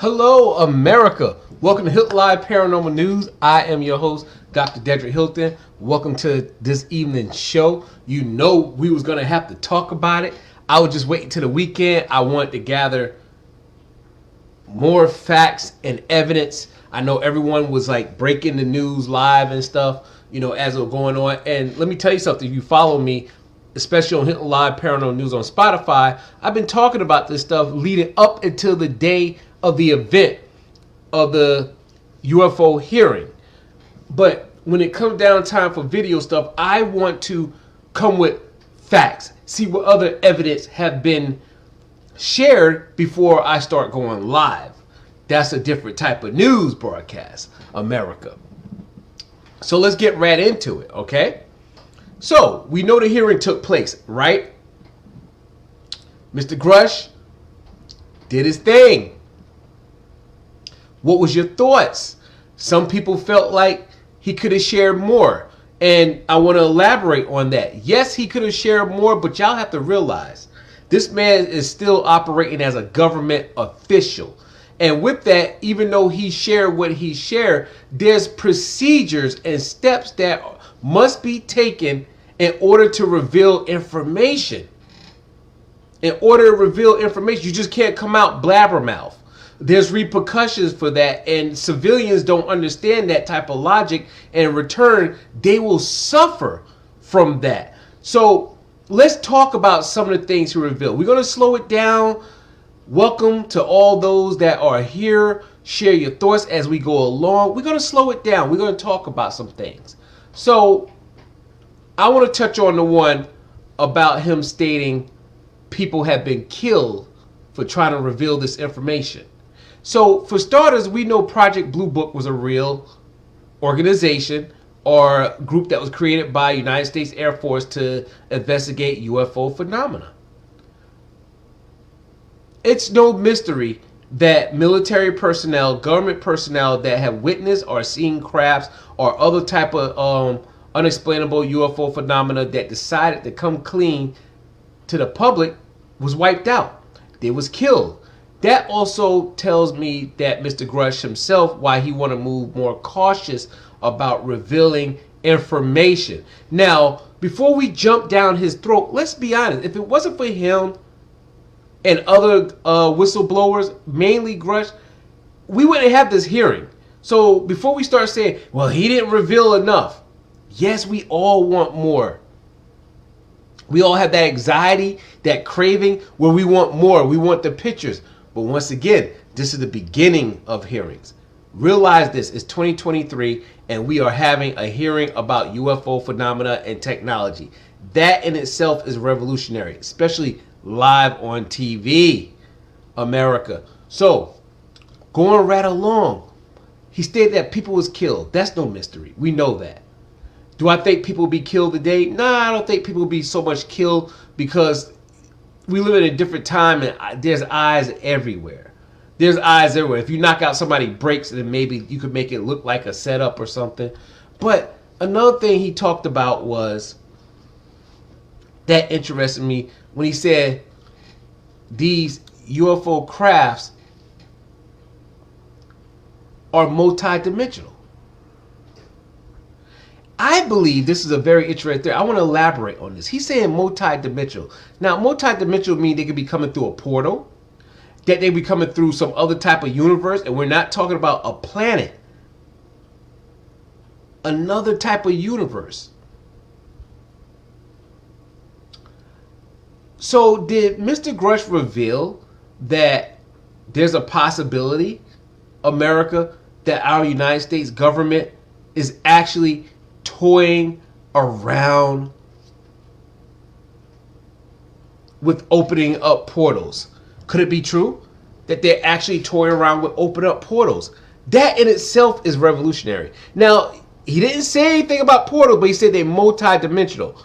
Hello, America. Welcome to Hilton Live Paranormal News. I am your host, Dr. Dedrick Hilton. Welcome to this evening's show. You know we was going to have to talk about it. I was just waiting till the weekend. I wanted to gather more facts and evidence. I know everyone was like breaking the news live and stuff, as it was going on. And let me tell you something. If you follow me, especially on Hilton Live Paranormal News on Spotify, I've been talking about this stuff leading up until the day of the event of the UFO hearing. But when it comes down time for video stuff, I want to come with facts, see what other evidence have been shared before I start going live. That's a different type of news broadcast, America. So let's get right into it, okay? So we know the hearing took place, right? Mr. Grush did his thing. What was your thoughts? Some people felt like he could have shared more. And I want to elaborate on that. Yes, he could have shared more, but y'all have to realize this man is still operating as a government official. And with that, even though he shared what he shared, there's procedures and steps that must be taken in order to reveal information. In order to reveal information, you just can't come out blabbermouth. There's repercussions for that, and civilians don't understand that type of logic, and in return, they will suffer from that. So let's talk about some of the things he revealed. We're going to slow it down. Welcome to all those that are here. Share your thoughts as we go along. We're going to slow it down. We're going to talk about some things. So I want to touch on the one about him stating people have been killed for trying to reveal this information. So for starters, we know Project Blue Book was a real organization or group that was created by United States Air Force to investigate UFO phenomena. It's no mystery that military personnel, government personnel that have witnessed or seen crafts or other type of unexplainable UFO phenomena that decided to come clean to the public was wiped out. They was killed. That also tells me that Mr. Grush himself, why he want to move more cautious about revealing information. Now, before we jump down his throat, let's be honest. If it wasn't for him and other whistleblowers, mainly Grush, we wouldn't have this hearing. So before we start saying, well, he didn't reveal enough. Yes, we all want more. We all have that anxiety, that craving where we want more. We want the pictures. But once again, this is the beginning of hearings. Realize this is 2023 and we are having a hearing about UFO phenomena and technology. That in itself is revolutionary, especially live on TV, America. So, going right along, he stated that people was killed. That's no mystery. We know that. Do I think people will be killed today? Nah, I don't think people will be so much killed because we live in a different time and there's eyes everywhere. There's eyes everywhere. If you knock out somebody's brakes, then maybe you could make it look like a setup or something. But another thing he talked about was that interested me when he said these UFO crafts are multidimensional. I believe this is a very interesting thing. I want to elaborate on this. He's saying multi-dimensional. Now, multi-dimensional means they could be coming through a portal, that they be coming through some other type of universe, and we're not talking about a planet. Another type of universe. So did Mr. Grush reveal that there's a possibility, America, that our United States government is actually toying around with opening up portals? Could it be true that they're actually toying around with opening up portals? That in itself is revolutionary. Now, he didn't say anything about portals, but he said they're multi-dimensional.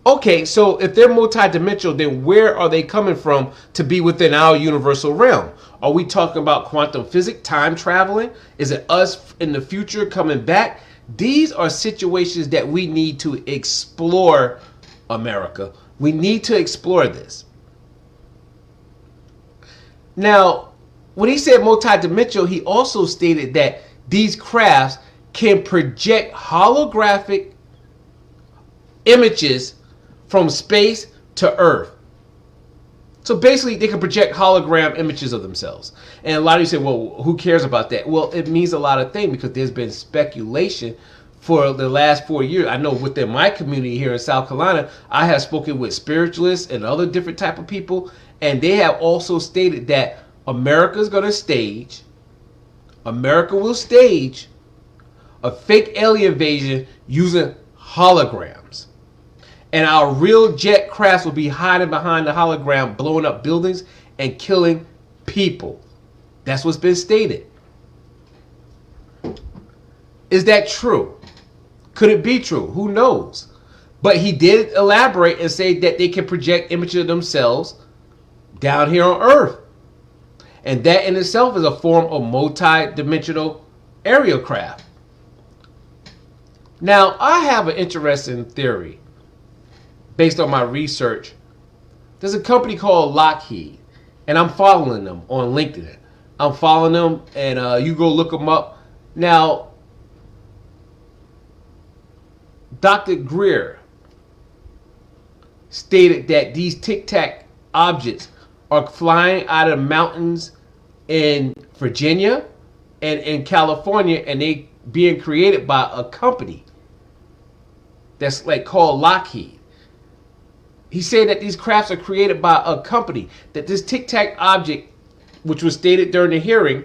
Okay, so if they're multi-dimensional, then where are they coming from to be within our universal realm? Are we talking about quantum physics, time traveling? Is it us in the future coming back? These are situations that we need to explore, America. We need to explore this. Now, when he said multidimensional, he also stated that these crafts can project holographic images from space to Earth. So basically, they can project hologram images of themselves. And a lot of you say, well, who cares about that? Well, it means a lot of things because there's been speculation for the last 4 years. I know within my community here in South Carolina, I have spoken with spiritualists and other different type of people, and they have also stated that America will stage a fake alien invasion using holograms. And our real jet crafts will be hiding behind the hologram, blowing up buildings and killing people. That's what's been stated. Is that true? Could it be true? Who knows? But he did elaborate and say that they can project images of themselves down here on Earth. And that in itself is a form of multi-dimensional aerial craft. Now, I have an interesting theory based on my research. There's a company called Lockheed, and I'm following them on LinkedIn. I'm following them, and you go look them up. Now, Dr. Greer stated that these tic-tac objects are flying out of the mountains in Virginia and in California, and they being created by a company that's like called Lockheed. He said that these crafts are created by a company, that this tic-tac object, which was stated during the hearing,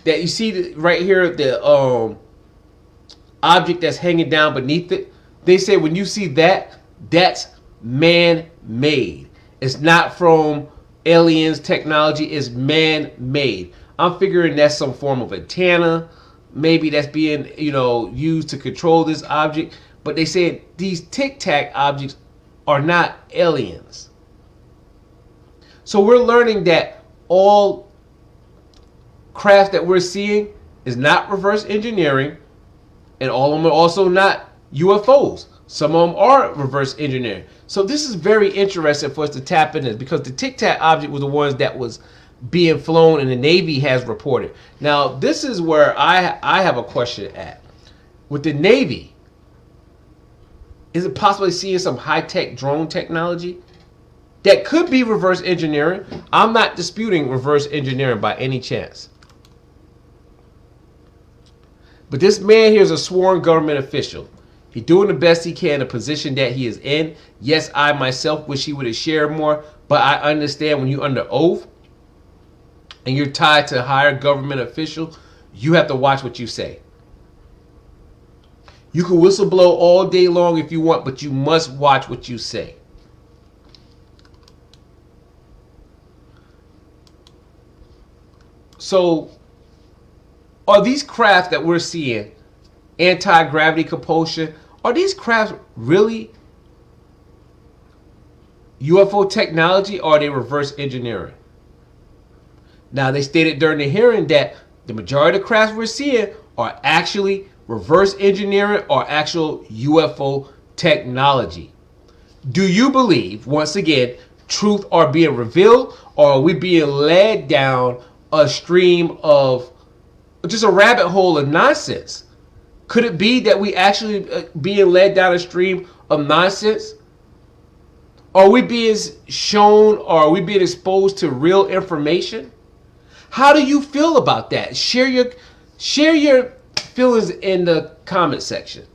that you see right here, the object that's hanging down beneath it, they say when you see that, that's man-made. It's not from aliens technology, it's man-made. I'm figuring that's some form of antenna, maybe that's being, used to control this object. But they said these tic-tac objects are not aliens. So we're learning that all craft that we're seeing is not reverse engineering, and all of them are also not UFOs. Some of them are reverse engineering. So this is very interesting for us to tap into, because the tic-tac object was the ones that was being flown and the Navy has reported. Now, this is where I have a question at. With the Navy, is it possibly seeing some high-tech drone technology that could be reverse engineering? I'm not disputing reverse engineering by any chance. But this man here is a sworn government official. He's doing the best he can in the position that he is in. Yes, I myself wish he would have shared more, but I understand when you're under oath and you're tied to a higher government official, you have to watch what you say. You can whistleblow all day long if you want, but you must watch what you say. So, are these craft that we're seeing, anti-gravity propulsion, are these crafts really UFO technology, or are they reverse engineering? Now, they stated during the hearing that the majority of the crafts we're seeing are actually reverse engineering or actual UFO technology. Do you believe, once again, truth are being revealed, or are we being led down a stream of just a rabbit hole of nonsense? Could it be that we actually being led down a stream of nonsense? Are we being shown, or are we being exposed to real information? How do you feel about that? Share your feelings in the comment section.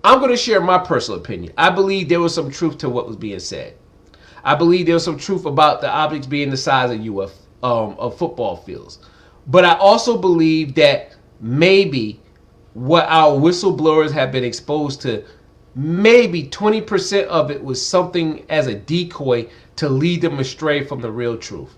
I'm going to share my personal opinion. I believe there was some truth to what was being said. I believe there was some truth about the objects being the size of football fields. But I also believe that maybe what our whistleblowers have been exposed to, maybe 20% of it was something as a decoy to lead them astray from the real truth.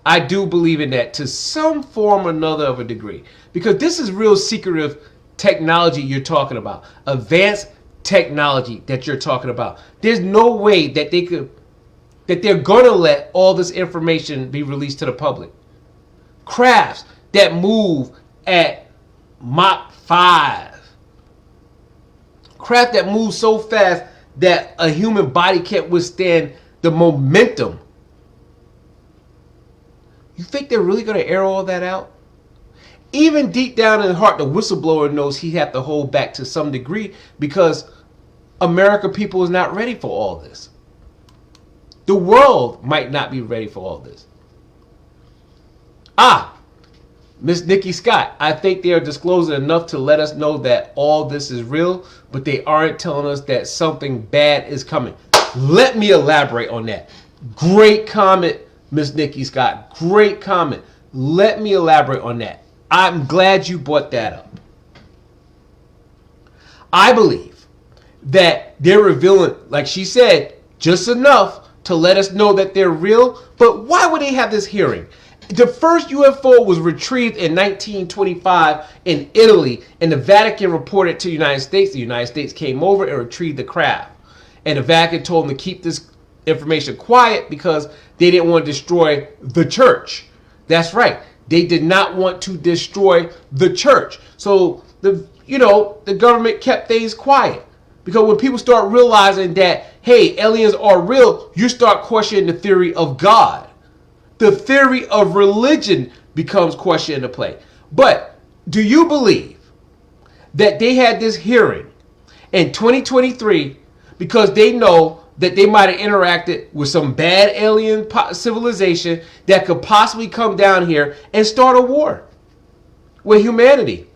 I do believe in that to some form or another of a degree, because this is real secretive technology you're talking about, advanced technology that you're talking about. There's no way that they're gonna let all this information be released to the public. Crafts that move at Mach 5. Craft that moves so fast that a human body can't withstand the momentum You think they're really going to air all that out? Even deep down in the heart, the whistleblower knows he have to hold back to some degree because American people is not ready for all this. The world might not be ready for all this. Miss Nikki Scott, I think they are disclosing enough to let us know that all this is real, but they aren't telling us that something bad is coming. Let me elaborate on that. Great comment, Miss Nikki Scott. Great comment. Let me elaborate on that. I'm glad you brought that up. I believe that they're revealing, like she said, just enough to let us know that they're real. But why would they have this hearing? The first UFO was retrieved in 1925 in Italy, and the Vatican reported to the United States. The United States came over and retrieved the craft. And the Vatican told them to keep this information quiet because they didn't want to destroy the church. That's right. They did not want to destroy the church. So the government kept things quiet. Because when people start realizing that, hey, aliens are real, you start questioning the theory of God. The theory of religion becomes question into play. But do you believe that they had this hearing in 2023 because they know that they might have interacted with some bad alien civilization that could possibly come down here and start a war with humanity?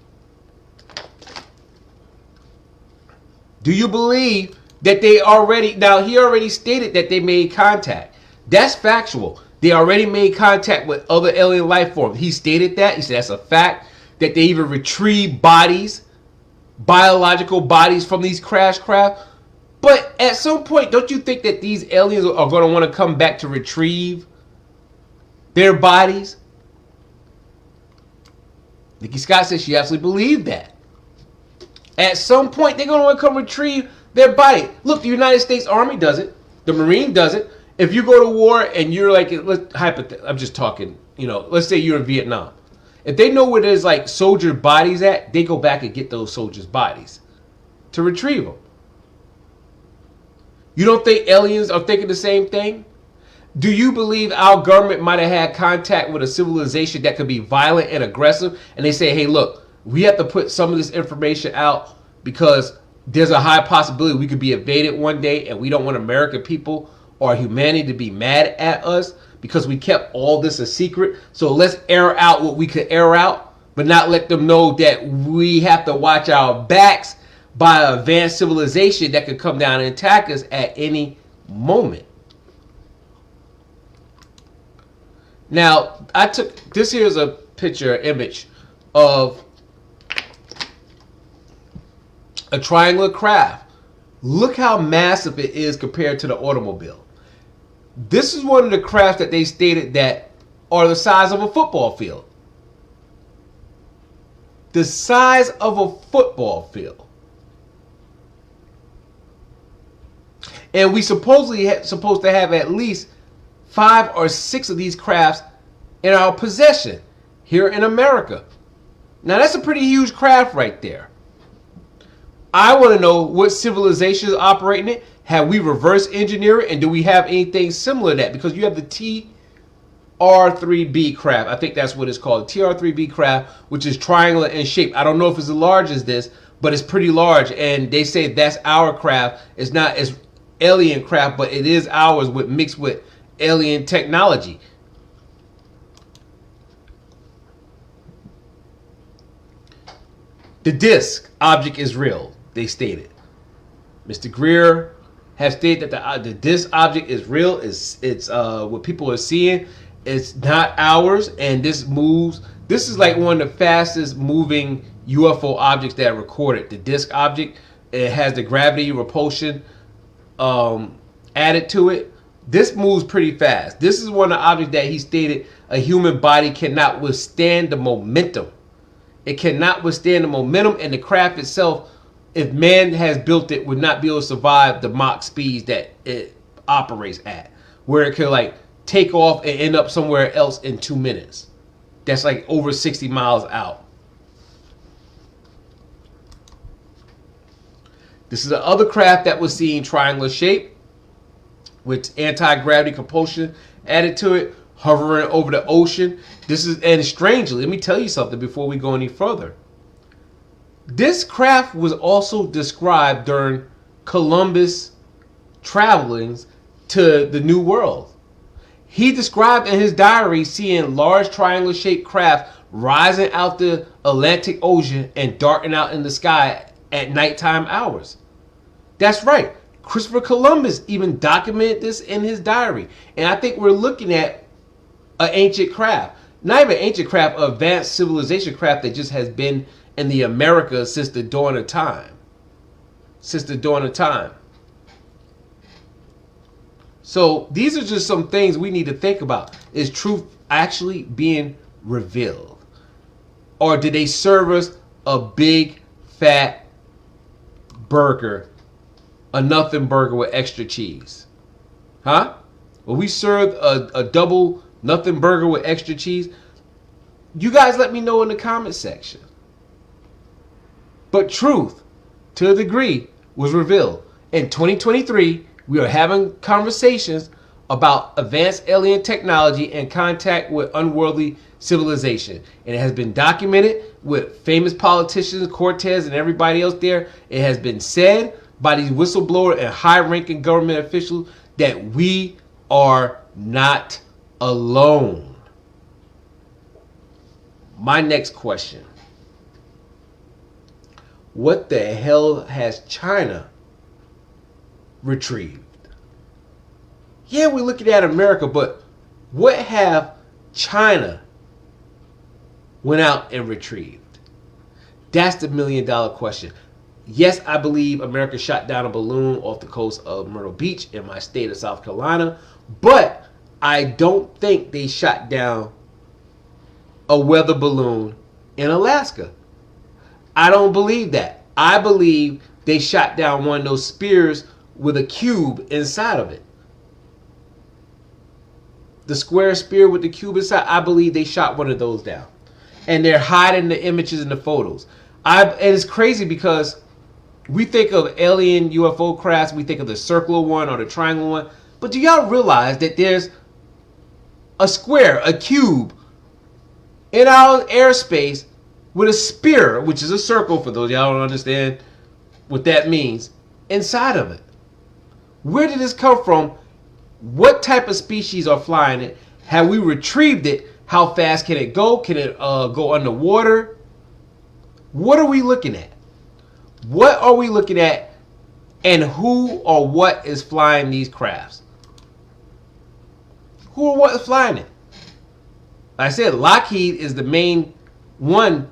Do you believe that they already, now he already stated that they made contact. That's factual. They already made contact with other alien life forms. He stated that. He said that's a fact. That they even retrieve bodies, biological bodies from these crash craft. But at some point, don't you think that these aliens are going to want to come back to retrieve their bodies? Nikki Scott says she absolutely believed that. At some point, they're going to want to come retrieve their body. Look, the United States Army does it. The Marine does it. If you go to war and you're like, I'm just talking, let's say you're in Vietnam. If they know where there's like soldier bodies at, they go back and get those soldiers' bodies to retrieve them. You don't think aliens are thinking the same thing? Do you believe our government might have had contact with a civilization that could be violent and aggressive? And they say, hey, look, we have to put some of this information out because there's a high possibility we could be invaded one day and we don't want American people or humanity to be mad at us because we kept all this a secret. So let's air out what we could air out, but not let them know that we have to watch our backs by an advanced civilization that could come down and attack us at any moment. Now, I took, this here's a picture, image of a triangular craft. Look how massive it is compared to the automobile. This is one of the crafts that they stated that are the size of a football field. The size of a football field. And we supposedly supposed to have at least 5 or 6 of these crafts in our possession here in America. Now that's a pretty huge craft right there. I want to know what civilization is operating it. Have we reverse engineered it? And do we have anything similar to that? Because you have the TR3B craft. I think that's what it's called. TR3B craft, which is triangular in shape. I don't know if it's as large as this, but it's pretty large. And they say that's our craft. It's not as alien craft, but it is ours with mixed with alien technology. The disc object is real, they stated. Mr. Greer have stated that the disc object is real. It's what people are seeing. It's not ours, and this moves. This is like one of the fastest moving UFO objects that are recorded. The disc object, it has the gravity repulsion added to it. This moves pretty fast. This is one of the objects that he stated a human body cannot withstand the momentum. It cannot withstand the momentum, and the craft itself, if man has built it, would not be able to survive the Mach speeds that it operates at, where it could like take off and end up somewhere else in 2 minutes. That's like over 60 miles out. This is the other craft that was seen triangular shape with anti-gravity propulsion added to it. hovering over the ocean. And strangely, let me tell you something before we go any further. This craft was also described during Columbus' travelings to the New World. He described in his diary seeing large triangular-shaped craft rising out the Atlantic Ocean and darting out in the sky at nighttime hours. That's right. Christopher Columbus even documented this in his diary. And I think we're looking at an ancient craft. Not even ancient craft, advanced civilization craft that just has been in the Americas since the dawn of time. Since the dawn of time. So these are just some things we need to think about. Is truth actually being revealed? Or did they serve us a big fat burger, a nothing burger with extra cheese? Huh? Well, we served a double nothing burger with extra cheese. You guys let me know in the comment section. But truth, to a degree, was revealed. In 2023, we are having conversations about advanced alien technology and contact with unworldly civilization. And it has been documented with famous politicians, Cortez and everybody else there. It has been said by these whistleblower and high-ranking government officials that we are not alone. My next question. What the hell has China retrieved? Yeah, we're looking at America, but what have China went out and retrieved? That's the million-dollar question. Yes, I believe America shot down a balloon off the coast of Myrtle Beach in my state of South Carolina, but I don't think they shot down a weather balloon in Alaska. I don't believe that. I believe they shot down one of those spears with a cube inside of it. The square spear with the cube inside, I believe they shot one of those down. And they're hiding the images and the photos. And it's crazy because we think of alien UFO crafts, we think of the circular one or the triangle one. But do y'all realize that there's a square, a cube, in our airspace with a spear, which is a circle for those y'all don't understand what that means, inside of it? Where did this come from? What type of species are flying it? Have we retrieved it? How fast can it go? Can it go underwater? What are we looking at? What are we looking at? And who or what is flying these crafts? Who or what is flying it? Like I said, Lockheed is the main one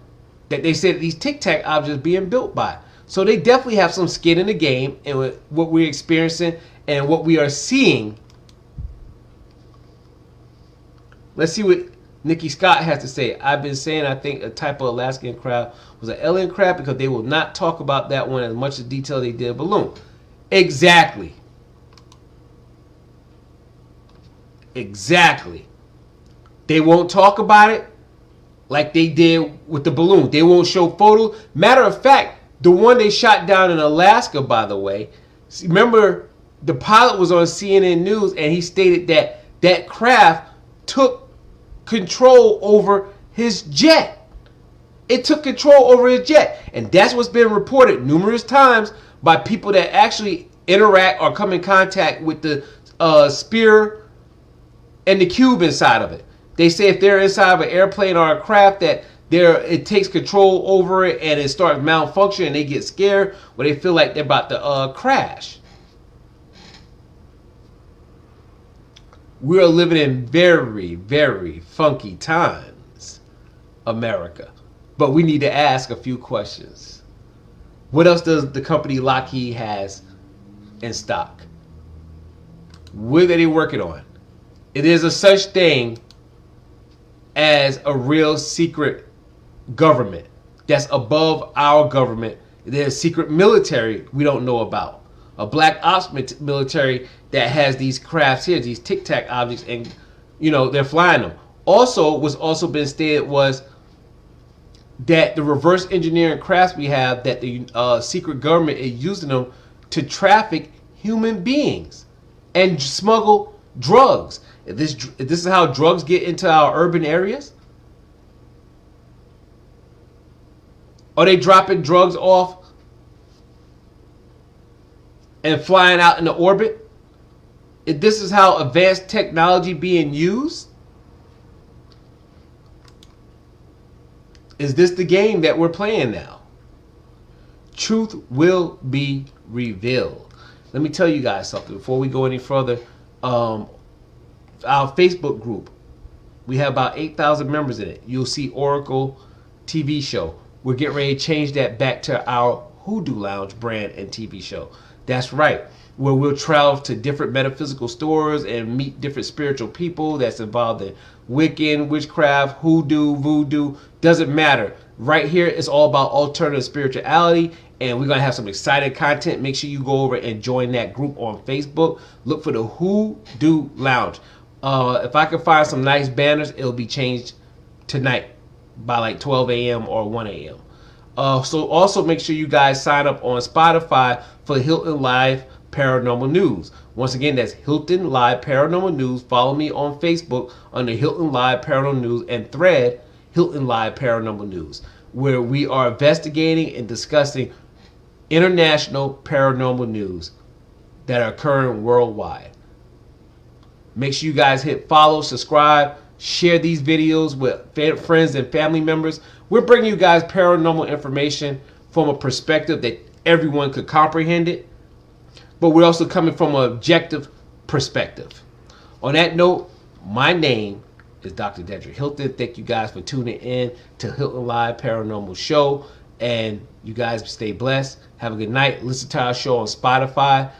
that they said these Tic Tac objects being built by. So they definitely have some skin in the game, and what we're experiencing and what we are seeing. Let's see what Nikki Scott has to say. I've been saying I think a type of Alaskan crab was an alien crab because they will not talk about that one as much in detail they did a balloon. Exactly. Exactly. They won't talk about it like they did with the balloon. They won't show photos. Matter of fact, the one they shot down in Alaska, by the way, remember the pilot was on CNN News and he stated that that craft took control over his jet. It took control over his jet. And that's what's been reported numerous times by people that actually interact or come in contact with the spear and the cube inside of it. They say if they're inside of an airplane or a craft that it takes control over it and it starts malfunctioning and they get scared or they feel like they're about to crash. We are living in very, very funky times, America. But we need to ask a few questions. What else does the company Lockheed has in stock? What are they working on? It is a such thing as a real secret government that's above our government. There's secret military we don't know about. A black ops military that has these crafts here, these Tic Tac objects, and they're flying them. Also, what's also been stated was that the reverse engineering crafts we have, that the secret government is using them to traffic human beings and smuggle Drugs. If this is how drugs get into our urban areas, are they dropping drugs off and flying out into orbit? If this is how advanced technology being used, is this the game that we're playing now? Truth will be revealed. Let me tell you guys something before we go any further. Our Facebook group, we have about 8,000 members in it. You'll see Oracle TV show. We're getting ready to change that back to our Hoodoo Lounge brand and TV show. That's right, where we'll travel to different metaphysical stores and meet different spiritual people that's involved in Wiccan, witchcraft, hoodoo, voodoo, doesn't matter. Right here, it's all about alternative spirituality, and we're going to have some exciting content. Make sure you go over and join that group on Facebook. Look for the Hoodoo Lounge. If I can find some nice banners, it'll be changed tonight by like 12 a.m. or 1 a.m. So also make sure you guys sign up on Spotify for Hilton Live Paranormal News. Once again, that's Hilton Live Paranormal News. Follow me on Facebook under Hilton Live Paranormal News and Thread Hilton Live Paranormal News, where we are investigating and discussing international paranormal news that are occurring worldwide. Make sure you guys hit follow, subscribe, share these videos with friends and family members. We're bringing you guys paranormal information from a perspective that everyone could comprehend it, but we're also coming from an objective perspective. On that note, my name is Dr. Dedrick Hilton. Thank you guys for tuning in to Hilton Live Paranormal Show, and you guys stay blessed. Have a good night. Listen to our show on Spotify.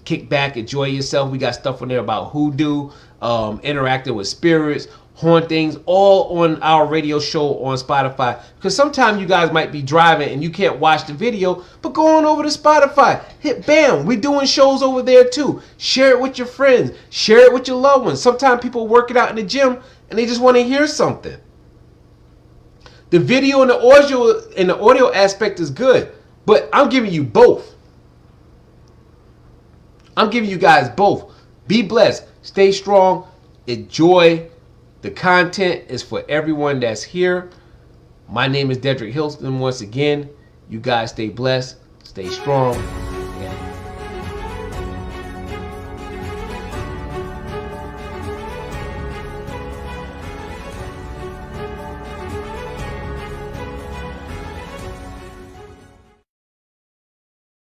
Kick back, enjoy yourself. We got stuff on there about hoodoo, interacting with spirits, hauntings, all on our radio show on Spotify. Because sometimes you guys might be driving and you can't watch the video, but go on over to Spotify. Hit bam. We're doing shows over there too. Share it with your friends. Share it with your loved ones. Sometimes people working out in the gym and they just want to hear something. The video and the audio aspect is good, but I'm giving you both. I'm giving you guys both. Be blessed. Stay strong. Enjoy. The content is for everyone that's here. My name is Dedrick Hilton once again. You guys stay blessed. Stay strong.